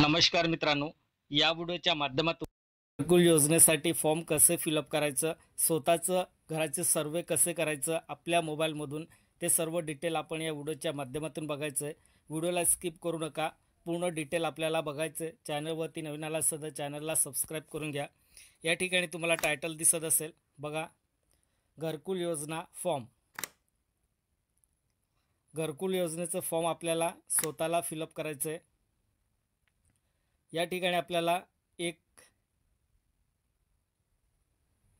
नमस्कार मित्रांनो, या व्हिडिओच्या माध्यमातून घरकुल योजनेसाठी फॉर्म कसे फिलअप करायचं, स्वतःचं घराचे सर्वे कसे करायचं आपल्या मोबाईलमधून, ते सर्व डिटेल आपण या व्हिडिओच्या माध्यमातून बघायचं आहे। व्हिडिओला स्किप करू नका, पूर्ण डिटेल आपल्याला बघायचं आहे। चॅनलवरती नवीन आला असेल तर चॅनलला सबस्क्राईब करून घ्या। या ठिकाणी तुम्हाला टायटल दिसत असेल बघा, घरकुल योजना फॉर्म। घरकुल योजनेचं फॉर्म आपल्याला स्वतःला फिलअप करायचं आहे। या ठिकाणी आपल्याला एक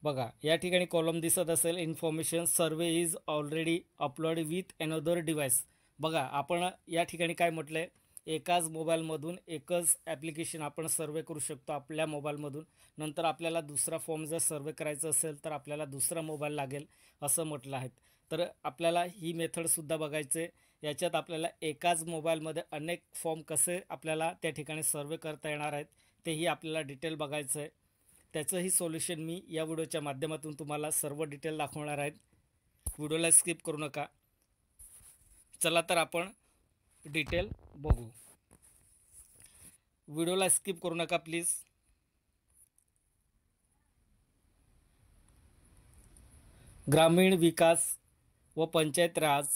बघा, या ठिकाणी कॉलम दिसत असेल, information survey is already upload with another device. बघा, आपण या ठिकाणी काय म्हटलंय, एकाच मोबाईलमधून एकच ॲप्लिकेशन आपण सर्वे करू शकतो आपल्या मोबाईलमधून। नंतर आपल्याला दुसरा फॉर्म जर सर्वे करायचा असेल तर आपल्याला दुसरा मोबाईल लागेल असं म्हटलं आहे। तर आपल्याला ही मेथडसुद्धा बघायचे। याच्यात आपल्याला एकाच मोबाईलमध्ये अनेक फॉर्म कसे आपल्याला त्या ठिकाणी सर्वे करता येणार आहेत तेही आपल्याला डिटेल बघायचं आहे। त्याचंही सोल्युशन मी या व्हिडिओच्या माध्यमातून तुम्हाला सर्व डिटेल दाखवणार आहेत। व्हिडिओला स्किप करू नका। चला तर आपण डिटेल बघू। व्हिडिओला स्किप करू नका प्लीज। ग्रामीण विकास व पंचायत राज,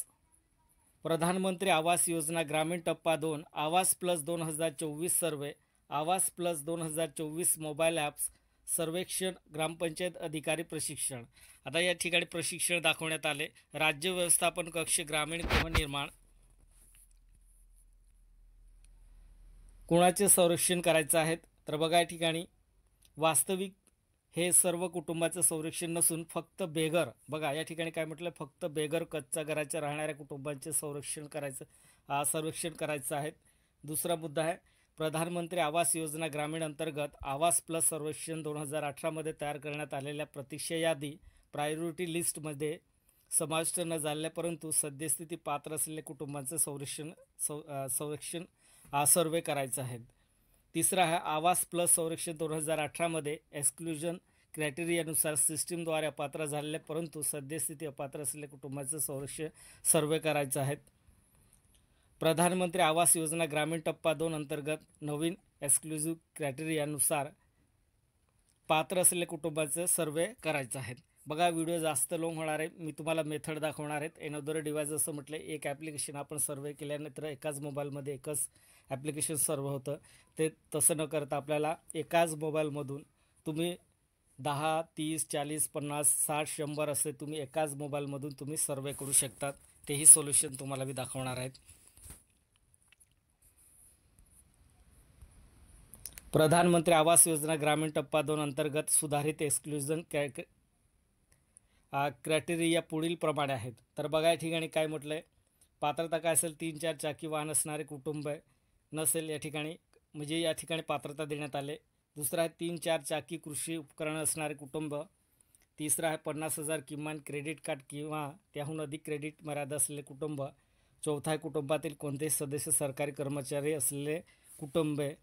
प्रधानमंत्री आवास योजना ग्रामीण टप्पा 2, आवास प्लस 2024 सर्वे, आवास प्लस 2024 मोबाईल ॲप्स, सर्वेक्षण, ग्रामपंचायत अधिकारी प्रशिक्षण। आता या ठिकाणी प्रशिक्षण दाखवण्यात आले। राज्य व्यवस्थापन कक्ष ग्रामीण गृहनिर्माण, कुणाचे संरक्षण करायचं आहे तर बघा, या ठिकाणी वास्तविक हे सर्व कुटुंबाचं संरक्षण नसून फक्त बेघर, बघा या ठिकाणी काय म्हटलं, फक्त बेघर कच्च्या घराच्या राहणाऱ्या कुटुंबांचे सर्वेक्षण करायचं आहे। दुसरा मुद्दा आहे, प्रधानमंत्री आवास योजना ग्रामीण अंतर्गत आवास प्लस सर्वेक्षण 2018 मध्ये तयार करण्यात आलेल्या प्रतीक्षा यादी प्रायोरिटी लिस्टमध्ये समाविष्ट न झाले परंतु सद्यस्थिती पात्र असलेल्या कुटुंबांचे संरक्षण सर्वे करायचं आहे। तिसरा आहे, आवास प्लस संरक्षण 2018 मध्ये एक्सक्लुजन क्रायटेरियानुसार सिस्टीमद्वारे अपात्र झालेले परंतु सद्यस्थिती अपात्र असलेल्या कुटुंबाचे संरक्षण सर्वे करायचं आहे। प्रधानमंत्री आवास योजना ग्रामीण टप्पा 2 अंतर्गत नवीन एक्सक्लुझिव्ह क्रायटेरियानुसार पात्र असलेल्या कुटुंबाचे सर्वे करायचं आहे। बघा, व्हिडिओ जास्त लॉंग होणार आहे, मी तुम्हाला मेथड दाखवणार आहेत। अनदर डिव्हाइस असं म्हटलं, एक ॲप्लिकेशन आपण सर्वे केल्यानंतर एकाच मोबाईलमध्ये एकच ॲप्लिकेशन सर्व होतं, ते तसं न करता आपल्याला एकाच मोबाईलमधून तुम्ही 10, 30, 40, 50, 60, 100 असे तुम्ही एकाच मोबाईलमधून तुम्ही सर्वे करू शकतात। तेही सोल्युशन तुम्हाला मी दाखवणार आहेत। प्रधानमंत्री आवास योजना ग्रामीण टप्पा 2 अंतर्गत सुधारित एक्सक्लुजन क्रायटेरिया पुढील प्रमाणे आहेत। तर बघा, या ठिकाणी काय म्हटलंय, पात्रता काय असेल, 3-4 चाकी वाहन असणारे कुटुंब नसेल या ठिकाणी, म्हणजे या ठिकाणी पात्रता देण्यात आले। दुसरा आहे 3-4 चाकी कृषी उपकरण असणारे कुटुंब। तिसरा आहे 50,000 किमान क्रेडिट कार्ड किंवा त्याहून अधिक क्रेडिट मर्यादा असलेले कुटुंब। चौथा आहे कुटुंबातील कोणतेही सदस्य सरकारी कर्मचारी असलेले कुटुंबे।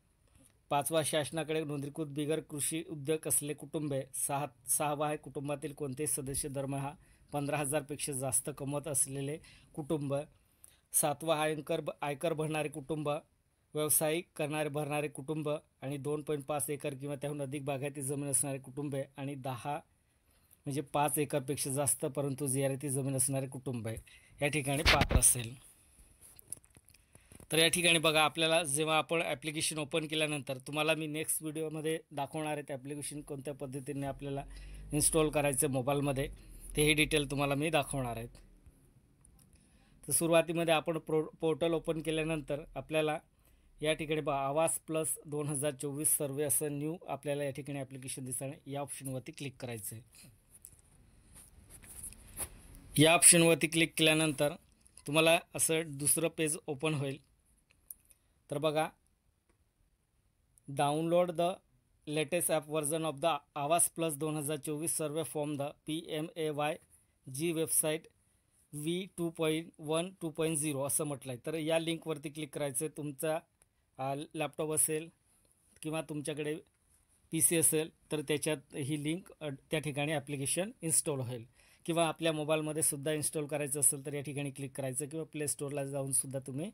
पाचवा, शासनाकडे नोंदणीकृत बिगर कृषी उद्योग असलेले कुटुंबे। सहावा आहे कुटुंबातील कोणतेही सदस्य दरमहा 15,000 पेक्षा जास्त कमवत असलेले कुटुंब। सातवा आहे आयकर भरणारे कुटुंब, व्यावसायिक भरणारे कुटुंब आणि 2.5 एकर किंवा त्याहून अधिक बागायती जमीन असणारे कुटुंबे आणि 10 म्हणजे 5 एकरपेक्षा जास्त परंतु जिरायती जमीन असणारे कुटुंब या ठिकाणी पात्र असेल। तर या ठिकाणी बघा, आपल्याला जेव्हा आपण ॲप्लिकेशन ओपन केल्यानंतर तुम्हाला मी नेक्स्ट व्हिडिओमध्ये दाखवणार आहे ॲप्लिकेशन कोणत्या पद्धतीने आपल्याला इन्स्टॉल करायचं मोबाईलमध्ये, तेही डिटेल तुम्हाला मी दाखवणार आहेत। तर सुरुवातीमध्ये आपण पोर्टल ओपन केल्यानंतर आपल्याला या ठिकाणी आवास प्लस 2024 सर्वे असं न्यू आपल्याला या ठिकाणी ॲप्लिकेशन दिसणार, या ऑप्शनवरती क्लिक करायचं आहे। या ऑप्शनवरती क्लिक केल्यानंतर तुम्हाला असं दुसरं पेज ओपन होईल। तर बघा, download the latest app version of the Awaas plus 2024 survey form the PMAYG website V2.1 2.0 असं म्हटलं आहे। तर या लिंकवरती क्लिक करायचं आहे। तुमचा लॅपटॉप असेल किंवा तुमच्याकडे PC असेल तर त्याच्यात ही लिंक त्या ठिकाणी ॲप्लिकेशन इन्स्टॉल होईल, किंवा आपल्या मोबाईलमध्ये सुद्धा इन्स्टॉल करायचं असेल तर या ठिकाणी क्लिक करायचं, किंवा प्ले स्टोअरला जाऊन सुद्धा तुम्ही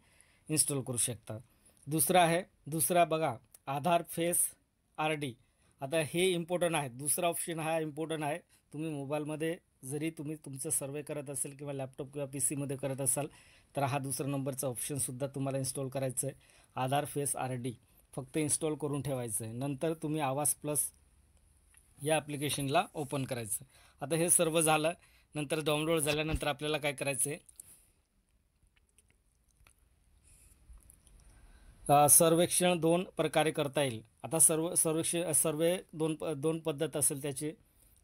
इन्स्टॉल करू शकता। दुसरा बघा आधार फेस आर डी. आता हे इम्पॉर्टंट आहे. दुसरा ऑप्शन हा इम्पॉर्टंट आहे. तुम्ही मोबाईलमध्ये जरी तुम्ही तुमचं सर्वे करत असेल किंवा लॅपटॉप किंवा पी सीमध्ये करत असाल तर हा दुसरा नंबरचा ऑप्शनसुद्धा तुम्हाला इन्स्टॉल करायचं आहे. आधार फेस आर डी फक्त इन्स्टॉल करून ठेवायचं आहे. नंतर तुम्ही आवाज प्लस या ॲप्लिकेशनला ओपन करायचं. आता हे सर्व झालं. नंतर डाउनलोड झाल्यानंतर आपल्याला काय करायचं आहे, सर्वेक्षण 2 प्रकारे करता येईल. आता सर्वे दोन पद्धत असेल त्याची.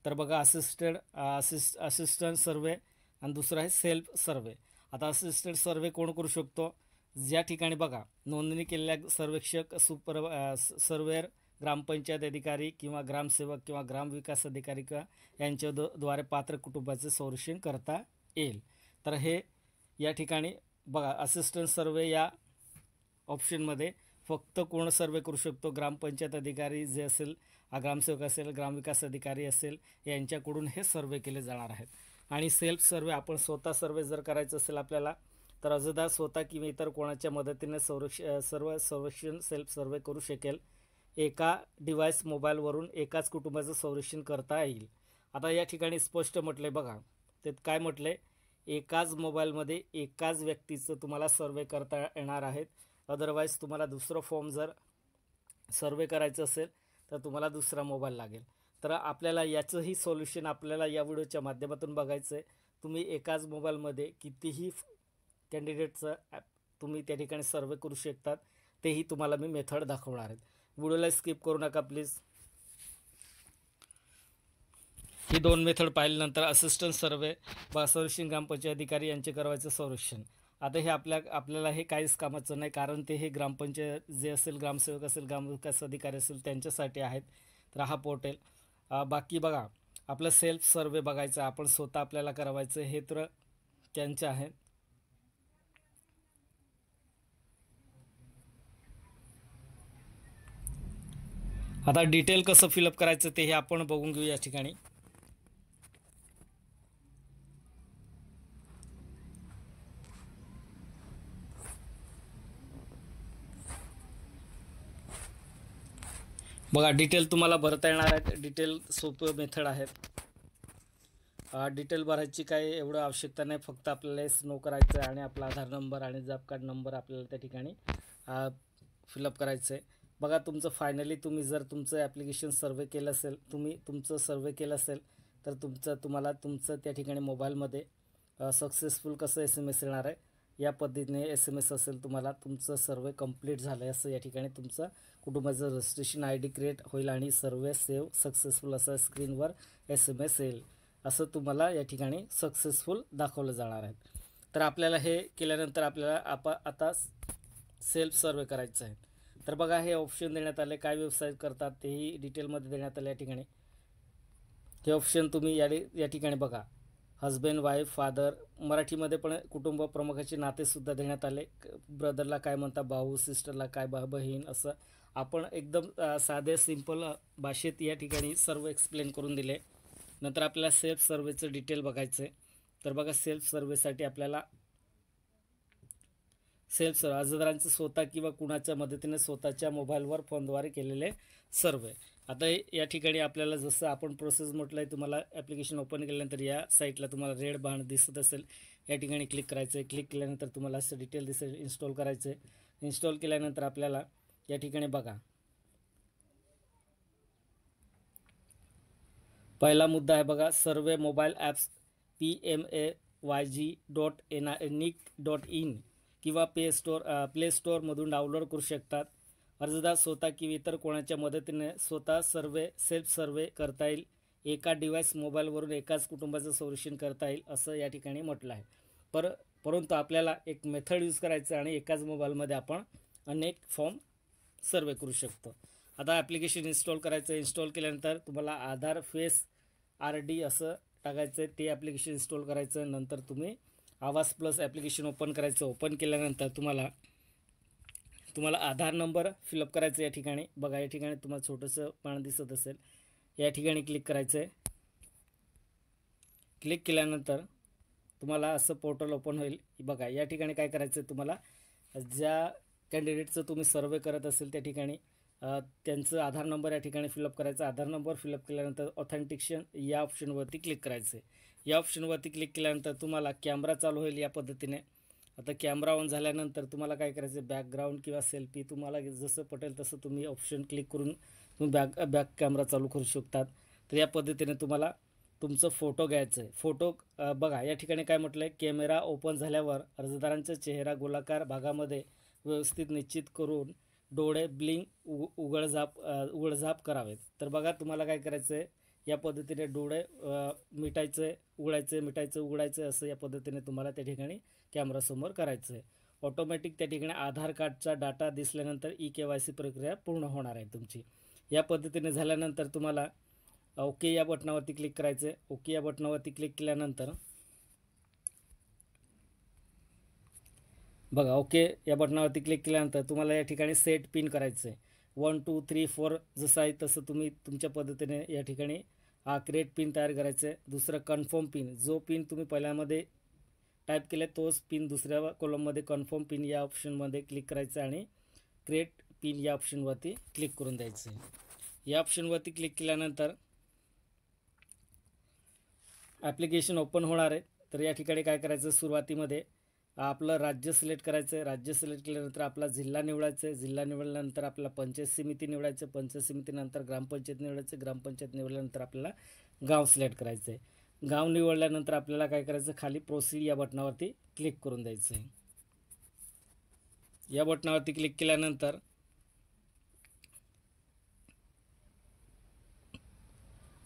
तर बघा असिस्टंट सर्वे आणि दुसरा आहे सेल्फ सर्वे. आता असिस्टंट सर्वे कोण करू शकतो, ज्या ठिकाणी बघा नोंदणी केलेल्या सर्वेक्षक सर्वेअर ग्रामपंचायत अधिकारी किंवा ग्रामसेवक किंवा ग्रामविकास अधिकारी यांच्या द्वारे पात्र कुटुंबाचे सर्वेक्षण करता येईल. तर हे या ठिकाणी बघा असिस्टंट सर्वे या ऑप्शनमध्ये फक्त कोण सर्वे करू शकतो, ग्रामपंचायत अधिकारी जे असेल, ग्रामसेवक असेल, ग्रामविकास अधिकारी असेल यांच्याकडून हे सर्वे केले जाणार आहेत. आणि सेल्फ सर्वे आपण स्वतः सर्वे जर करायचं असेल आपल्याला तर अर्जदार स्वतः किंवा इतर कोणाच्या मदतीने सर्वेक्षण सेल्फ सर्वे करू शकेल. एका डिव्हाइस मोबाईलवरून एकाच कुटुंबाचं सर्वेक्षण करता येईल. आता या ठिकाणी स्पष्ट म्हटलंय बघा, ते काय म्हटलंय, एकाच मोबाईलमध्ये एकाच व्यक्तीचं तुम्हाला सर्वे करता येणार आहेत. अदरवाईज तुम्हाला दुसरं फॉर्म जर सर्वे करायचं असेल तर तुम्हाला दुसरा मोबाईल लागेल. तर आपल्याला याचंही सोल्युशन आपल्याला या व्हिडिओच्या माध्यमातून बघायचं आहे. तुम्ही एकाच मोबाईलमध्ये कितीही कॅन्डिडेटचं तुम्ही त्या ठिकाणी सर्वे करू शकतात. तेही तुम्हाला मी मेथड दाखवणार आहे. व्हिडिओला स्किप करू नका प्लीज. ही 2 मेथड पाहिल्यानंतर असिस्टंट सर्वे सर्वेक्षण ग्रामपंचायत अधिकारी यांचे करायचं सर्वेक्षण. आता हे आपल्याला हे काहीच कामाचं नाही, कारण ते हे ग्रामपंचायत जे असेल, ग्रामसेवक असेल, ग्रामविकास अधिकारी असेल त्यांच्यासाठी आहेत. तर हा पोर्टल बाकी बघा आपलं सेल्फ सर्वे बघायचं, आपण स्वतः आपल्याला करावायचं हे तर त्यांचे आहे. आता डिटेल कसं फिलअप करायचं ते हे आपण बघून घेऊ या ठिकाणी. बघा डिटेल तुम्हाला भरता येणार आहेत. डिटेल सोपं मेथड आहेत. डिटेल भरायची काही एवढं आवश्यकता नाही, फक्त आपल्याला नो करायचं आहे आणि आपला आधार नंबर आणि जॉब कार्ड नंबर आपल्याला त्या ठिकाणी फिलअप करायचं आहे. बघा तुमचं फायनली तुम्ही जर तुमचं ॲप्लिकेशन सर्वे केलं असेल, तुम्ही तुमचं सर्वे केलं असेल तर तुम्हाला तुमचं त्या ठिकाणी मोबाईलमध्ये सक्सेसफुल कसं SMS येणार आहे, या पद्धतीने SMS असेल तुम्हाला तुमचं सर्वे कंप्लीट झालं आहे असं या ठिकाणी तुमचं कुटुंबाचं रजिस्ट्रेशन ID क्रिएट होईल आणि सर्वे सेव्ह सक्सेसफुल असं स्क्रीनवर SMS येईल. असं तुम्हाला या ठिकाणी सक्सेसफुल दाखवलं जाणार आहे. तर आपल्याला हे केल्यानंतर आपल्याला आता सेल्फ सर्वे करायचं आहे. तर बघा हे ऑप्शन देण्यात आले, काय वेबसाईट करतात तेही डिटेलमध्ये देण्यात आले. या ठिकाणी हे ऑप्शन तुम्ही या ठिकाणी बघा, हजबंड, वाईफ, फादर, मराठीमध्ये पण कुटुंब प्रमुखाचे नातेसुद्धा देण्यात आले. ब्रदरला काय म्हणता, भाऊ, सिस्टरला काय, बहीण, असं आपण एकदम साधे सिंपल भाषेत या ठिकाणी सर्व एक्सप्लेन करून दिले. नंतर आपल्याला सेल्फ सर्वेचं डिटेल बघायचं आहे. तर बघा सेल्फ सर्वेसाठी आपल्याला सेल्फ सर्वे अर्जदारांचं स्वतः किंवा कुणाच्या मदतीने स्वतःच्या मोबाईलवर फोनद्वारे केलेले सर्वे. आता या ठिकाणी आपल्याला जसं आपण प्रोसेस म्हटलं आहे, तुम्हाला ॲप्लिकेशन ओपन केल्यानंतर या साईटला तुम्हाला रेड बाण दिसत असेल, या ठिकाणी क्लिक करायचं आहे. क्लिक केल्यानंतर तुम्हाला असं डिटेल दिसेल, इन्स्टॉल करायचं आहे. इन्स्टॉल केल्यानंतर आपल्याला या ठिकाणी बघा पहिला मुद्दा आहे बघा, सर्वे मोबाईल ॲप्स PMAYG.nic.in किंवा प्ले स्टोअरमधून डाउनलोड करू शकतात. अर्जदार स्वतः किंवा इतर कोणाच्या मदतीने स्वतः सेल्फ सर्वे करता येईल. एका डिव्हाइस मोबाईलवरून एकाच कुटुंबाचं सर्वेक्षण करता येईल असं या ठिकाणी म्हटलं आहे. परंतु आपल्याला एक मेथड यूज करायचं आणि एकाच मोबाईलमध्ये आपण अनेक फॉर्म सर्वे करू शकतो. आता ॲप्लिकेशन इन्स्टॉल करायचं. इन्स्टॉल केल्यानंतर तुम्हाला आधार फेस RD असं टाकायचं आहे, ते ॲप्लिकेशन इन्स्टॉल करायचं. नंतर तुम्ही आवाज प्लस ॲप्लिकेशन ओपन करायचं. ओपन केल्यानंतर तुम्हाला आधार नंबर फिलअप करायचं. या ठिकाणी बघा, या ठिकाणी तुम्हाला छोटंसं पान दिसत असेल, या ठिकाणी क्लिक करायचं आहे. क्लिक केल्यानंतर तुम्हाला असं पोर्टल ओपन होईल. बघा या ठिकाणी काय करायचं आहे, तुम्हाला ज्या कॅन्डिडेटचं तुम्ही सर्वे करत असेल त्या ठिकाणी त्यांचं आधार नंबर या ठिकाणी फिलअप करायचा. आधार नंबर फिलअप केल्यानंतर ऑथेंटिकेशन या ऑप्शनवरती क्लिक करायचं आहे. या ऑप्शनवरती क्लिक केल्यानंतर तुम्हाला कॅमेरा चालू होईल या पद्धतीने. आता कॅमेरा ऑन झाल्यानंतर तुम्हाला काय करायचं आहे, बॅकग्राऊंड किंवा सेल्फी तुम्हाला जसं पटेल तसं तुम्ही ऑप्शन क्लिक करून तुम्ही बॅक कॅमेरा चालू करू शकतात. तर या पद्धतीने तुम्हाला तुमचं फोटो घ्यायचं आहे. फोटो बघा या ठिकाणी काय म्हटलं आहे, कॅमेरा ओपन झाल्यावर अर्जदारांचा चेहरा गोलाकार भागामध्ये व्यवस्थित निश्चित करून डोळे ब्लिंक उघडझाप करावेत. तर बघा तुम्हाला काय करायचं आहे, या पद्धतीने डोळे मिटायचं, उघडायचं, मिटायचं, उघडायचं असं या पद्धतीने तुम्हाला त्या ठिकाणी कॅमेरासमोर करायचं आहे. ऑटोमॅटिक त्या ठिकाणी आधार कार्डचा डाटा दिसल्यानंतर KYC प्रक्रिया पूर्ण होणार आहे तुमची. या पद्धतीने झाल्यानंतर तुम्हाला ओके या बटनावरती क्लिक करायचं आहे. ओके या बटनावरती क्लिक केल्यानंतर बघा ओके या बटनावरती क्लिक केल्यानंतर तुम्हाला या ठिकाणी सेट पिन करायचं आहे. 1 2 3 4 जसं आहे तसं तुम्ही तुमच्या पद्धतीने या ठिकाणी क्रिएट पिन तयार करायचं आहे. दुसरं कन्फर्म पिन, जो पिन तुम्ही पहिल्यामध्ये टाईप केलं तोच पिन दुसऱ्या कॉलममध्ये कन्फर्म पिन या ऑप्शनमध्ये क्लिक करायचं आणि क्रिएट पिन या ऑप्शनवरती क्लिक करून द्यायचं आहे. या ऑप्शनवरती क्लिक केल्यानंतर ॲप्लिकेशन ओपन होणार आहे. तर या ठिकाणी काय करायचं, सुरुवातीमध्ये आपलं राज्य सिलेक्ट करायचं आहे. राज्य सिलेक्ट केल्यानंतर आपला जिल्हा निवडायचं आहे. जिल्हा निवडल्यानंतर आपला पंचायत समिती निवडायचं. पंचायत समितीनंतर ग्रामपंचायत निवडायचं. ग्रामपंचायत निवडल्यानंतर आपल्याला गाव सिलेक्ट करायचं आहे. गाव निवडल्यानंतर आपल्याला काय करायचं, खाली प्रोसीड या बटनावरती क्लिक करून द्यायचं आहे. या बटनावरती क्लिक केल्यानंतर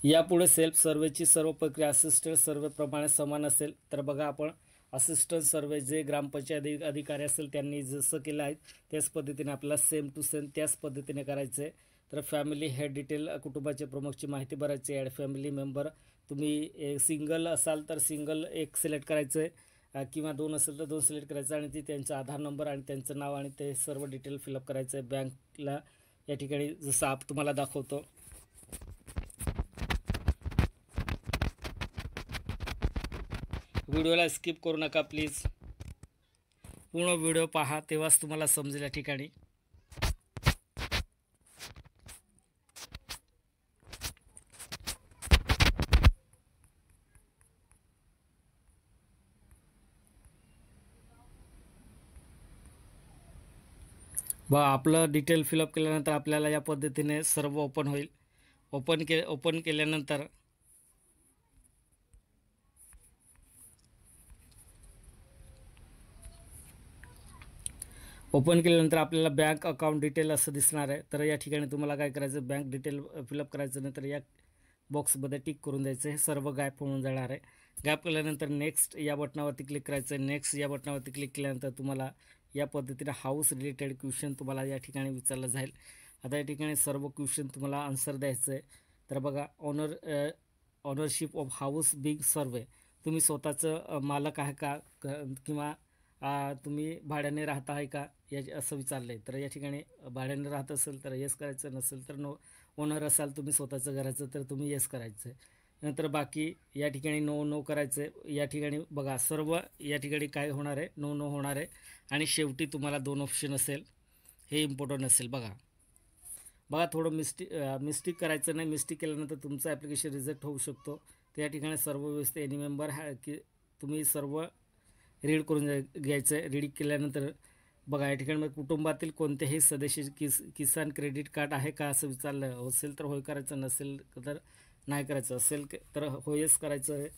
यापुढे सेल्फ सर्वेची सर्व प्रक्रिया असिस्टंट सर्वेप्रमाणे समान असेल. तर बघा आपण असिस्टंट सर्वे जे ग्रामपंचायत अधिकारी असेल त्यांनी जसं केलं आहे त्याच पद्धतीने आपल्याला सेम टू सेम त्याच पद्धतीने करायचं आहे. तर फॅमिली हेड डिटेल, कुटुंबाचे प्रमुखची माहिती भरायची. ॲड फॅमिली मेंबर, तुम्ही सिंगल असाल तर सिंगल एक सिलेक्ट करायचं आहे किंवा 2 असेल तर 2 सिलेक्ट करायचं आणि ती त्यांचा आधार नंबर आणि त्यांचं नाव आणि ते सर्व डिटेल फिलअप करायचं आहे. बँकला या ठिकाणी जसं तुम्हाला दाखवतो व्हिडिओला स्किप करू नका प्लीज, पूर्ण व्हिडिओ पहा तेव्हाच तुम्हाला समजेल. या ठिकाणी आपलं डिटेल फिलअप केल्यानंतर आपल्याला या पद्धतीने सर्व ओपन होईल. ओपन केल्यानंतर आपल्याला बँक अकाउंट डिटेल असं दिसणार आहे. तर या ठिकाणी तुम्हाला काय करायचं, बँक डिटेल फिलअप करायचं, नंतर या बॉक्समध्ये टिक करून द्यायचं. हे सर्व गायब होऊन जाणार आहे. गायब केल्यानंतर नेक्स्ट या बटनावरती क्लिक करायचं. नेक्स्ट या बटनावरती क्लिक केल्यानंतर तुम्हाला या पद्धतीने हाऊस रिलेटेड क्वेश्चन तुम्हाला या ठिकाणी विचारलं जाईल. आता या ठिकाणी सर्व क्वेश्चन तुम्हाला आन्सर द्यायचं आहे. तर बघा ऑनरशिप ऑफ हाऊस बिग सर्वे, तुम्ही स्वतःचं मालक आहे का किंवा तुम्ही भाड्याने राहता आहे का या असं विचारलं आहे. तर या ठिकाणी भाड्याने राहत असेल तर येस करायचं, नसेल तर नो. ओनर असाल तुम्ही स्वतःचं घराचं तर तुम्ही येस करायचं आहे. नंतर बाकी या ठिकाणी नो करायचं आहे. या ठिकाणी बघा सर्व या ठिकाणी काय होणार आहे, नो होणार आहे. आणि शेवटी तुम्हाला 2 ऑप्शन असेल, हे इम्पॉर्टंट असेल. बघा थोडं मिस्टेक करायचं नाही. मिस्टेक केल्यानंतर तुमचं ॲप्लिकेशन रिजेक्ट होऊ शकतो. तर या ठिकाणी सर्व व्यवस्थित एनी मेंबर की तुम्ही सर्व रीड करून घ्यायचं आहे. रीड केल्यानंतर बघा या ठिकाणी कुटुंबातील कोणत्याही सदस्य किसान क्रेडिट कार्ड आहे का असं विचारलं. असेल तर होय करायचं, नसेल तर नाही करायचं. असेल तर होयच करायचं आहे,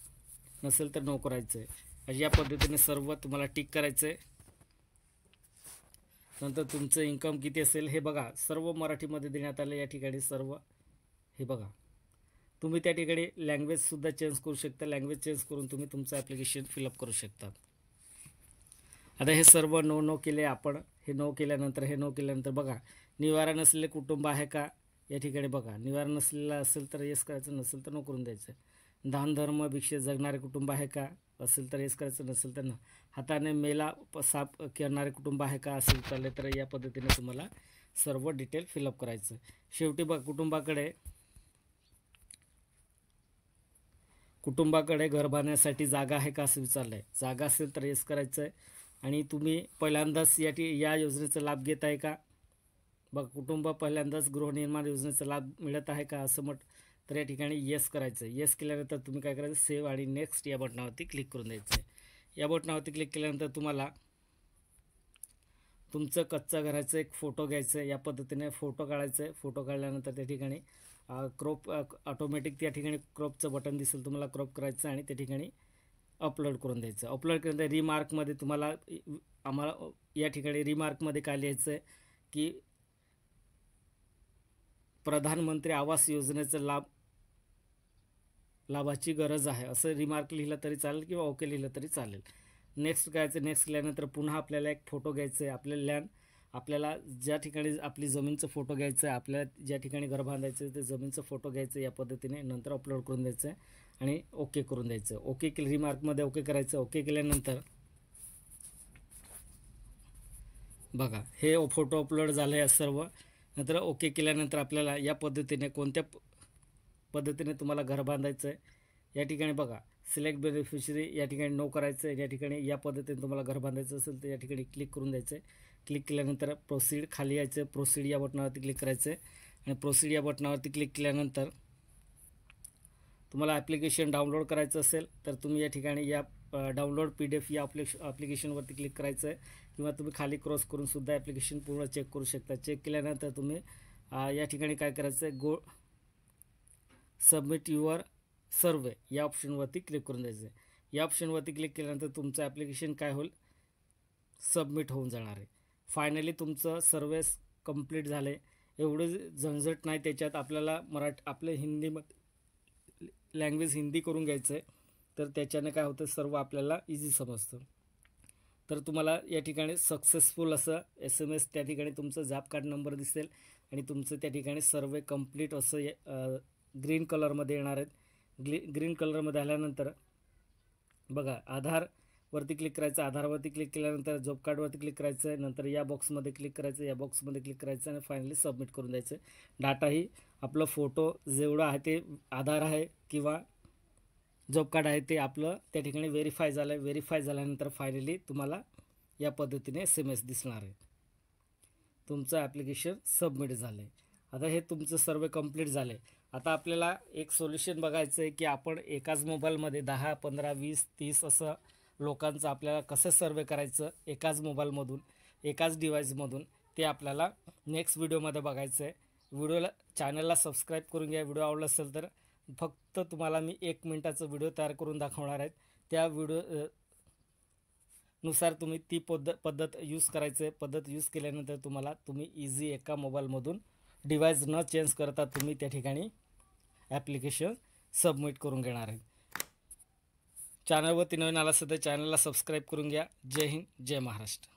नसेल तर नो करायचं आहे. या पद्धतीने सर्व तुम्हाला टिक करायचं आहे. नंतर तुमचं इन्कम किती असेल हे बघा सर्व मराठीमध्ये देण्यात आलं. या ठिकाणी सर्व हे बघा, तुम्ही त्या ठिकाणी लँग्वेजसुद्धा चेंज करू शकता. लँग्वेज चेंज करून तुम्ही तुमचं ॲप्लिकेशन फिलअप करू शकता. आता हे सर्व नो केले आपण. हे नो केल्यानंतर बघा निवारा नसलेले कुटुंब आहे का या ठिकाणी बघा. निवारा नसलेला असेल तर येस करायचं, नसेल तर नो करून द्यायचं. दान धर्म भिक्षे जगणारे कुटुंब आहे का असेल तर येस करायचं, नसेल तर ना. हाताने मेला साफ करणारे कुटुंब आहे का असं विचारले तर या पद्धतीने तुम्हाला सर्व डिटेल फिलअप करायचं. शेवटी बघा कुटुंबाकडे घर बांधण्यासाठी जागा आहे का असं विचारलं आहे. जागा असेल तर येस करायचं आहे, आणि तुम्ही पहिल्यांदाच या योजनेचा लाभ घेत आहे का? बघा, कुटुंब पहिल्यांदाच गृहनिर्माण योजनेचा लाभ मिळत आहे का असं तर या ठिकाणी येस करायचं. येस केल्यानंतर तुम्ही काय करायचं, सेव्ह आणि नेक्स्ट या बटनावरती क्लिक करून द्यायचं आहे. या बटनावरती क्लिक केल्यानंतर तुम्हाला तुमचं कच्चा घराचं एक फोटो घ्यायचं आहे. या पद्धतीने फोटो काढायचं आहे. फोटो काढल्यानंतर त्या ठिकाणी क्रॉप ऑटोमॅटिक त्या ठिकाणी क्रॉपचं बटन दिसेल, तुम्हाला क्रॉप करायचं आणि त्या ठिकाणी अपलोड करून द्यायचं. अपलोड केल्यानंतर रिमार्कमध्ये तुम्हाला आम्हाला या ठिकाणी रिमार्कमध्ये काय लिहायचं आहे की प्रधानमंत्री आवास योजनेचा लाभाची गरज आहे असं रिमार्क लिहिलं तरी चालेल किंवा ओके लिहिलं तरी चालेल. नेक्स्ट करायचं. नेक्स्ट केल्यानंतर पुन्हा आपल्याला एक फोटो घ्यायचं आहे. आपल्याला ज्या ठिकाणी आपली जमीनचं फोटो घ्यायचं आहे, आपल्याला ज्या ठिकाणी घर बांधायचं आहे ते जमीनचं फोटो घ्यायचं आहे. या पद्धतीने नंतर अपलोड करून द्यायचं आहे आणि ओके करून द्यायचं. ओके केलं, रिमार्कमध्ये ओके करायचं. ओके केल्यानंतर बघा, हे फोटो अपलोड झाले आहे सर्व. नंतर ओके केल्यानंतर आपल्याला या पद्धतीने कोणत्या पद्धतीने तुम्हाला घर बांधायचं आहे या ठिकाणी बघा, सिलेक्ट बेनिफिशरी या ठिकाणी नो करायचं आहे. या ठिकाणी या पद्धतीने तुम्हाला घर बांधायचं असेल तर या ठिकाणी क्लिक करून द्यायचं आहे. क्लिक केल्यानंतर प्रोसीड खाली यायचं. प्रोसीड या बटनावरती क्लिक करायचं आहे आणि प्रोसीड या बटनावरती क्लिक केल्यानंतर तुम्हाला ॲप्लिकेशन डाउनलोड करायचं असेल तर तुम्ही या ठिकाणी या डाउनलोड PDF या ॲप्लिकेशनवरती क्लिक करायचं आहे किंवा तुम्ही खाली क्रॉस करून सुद्धा ॲप्लिकेशन पूर्ण चेक करू शकता. चेक केल्यानंतर तुम्ही या ठिकाणी काय करायचं आहे, सबमिट युअर सर्वे या ऑप्शनवरती क्लिक करून द्यायचं आहे. या ऑप्शनवरती क्लिक केल्यानंतर तुमचं ॲप्लिकेशन काय होईल, सबमिट होऊन जाणार आहे. फायनली तुमचं सर्वे कंप्लीट झाले. एवढं झंझट नाही त्याच्यात. आपल्याला आपलं हिंदीमध्ये लँग्वेज हिंदी करून घ्यायचं आहे तर त्याच्याने काय होतं, सर्व आपल्याला इझी समजतं. तर तुम्हाला या ठिकाणी सक्सेसफुल असं SMS त्या ठिकाणी तुमचं जॉब कार्ड नंबर दिसेल आणि तुमचं त्या ठिकाणी सर्वे कंप्लीट असं ग्रीन कलरमध्ये येणार आहेत. ग्रीन कलरमध्ये आल्यानंतर बघा, आधारवरती क्लिक करायचं. आधारवरती क्लिक केल्यानंतर जॉब कार्डवरती क्लिक करायचं आहे. नंतर या बॉक्समध्ये क्लिक करायचं. या बॉक्समध्ये क्लिक करायचं आणि फायनली सबमिट करून द्यायचं. डाटाही आपलं फोटो जेवढं आहे ते आधार आहे किंवा जॉब कार्ड आहे ते आपलं त्या ठिकाणी व्हेरीफाय झालं आहे. व्हेरीफाय झाल्यानंतर फायनली तुम्हाला या पद्धतीने SMS दिसणार आहे, तुमचं ॲप्लिकेशन सबमिट झालं आहे. आता हे तुमचं सर्वे कंप्लीट झालं आहे. आता आपल्याला एक सोल्युशन बघायचं आहे की आपण एकाच मोबाईलमध्ये 10, 15, 20, 30 असं लोकांचं आपल्याला कसं सर्वे करायचं एकाच मोबाईलमधून, एकाच डिव्हाइसमधून, ते आपल्याला नेक्स्ट व्हिडिओमध्ये बघायचं आहे. चॅनलला सबस्क्राईब करून घ्या. व्हिडिओ आवडला असेल तर फक्त तुम्हाला मी 1 मिनिटाचा व्हिडिओ तयार करून दाखवणार आहेत. त्या नुसार तुम्ही ती पद्धत यूज करायचं आहे. पद्धत यूज केल्यानंतर तुम्ही इझी एका मोबाईलमधून डिव्हाइस न चेंज करता तुम्ही त्या ठिकाणी ॲप्लिकेशन सबमिट करून घेणार आहे. चॅनलवरती नवीन आला असेल तर चॅनलला सबस्क्राईब करून घ्या. जय हिंद, जय महाराष्ट्र.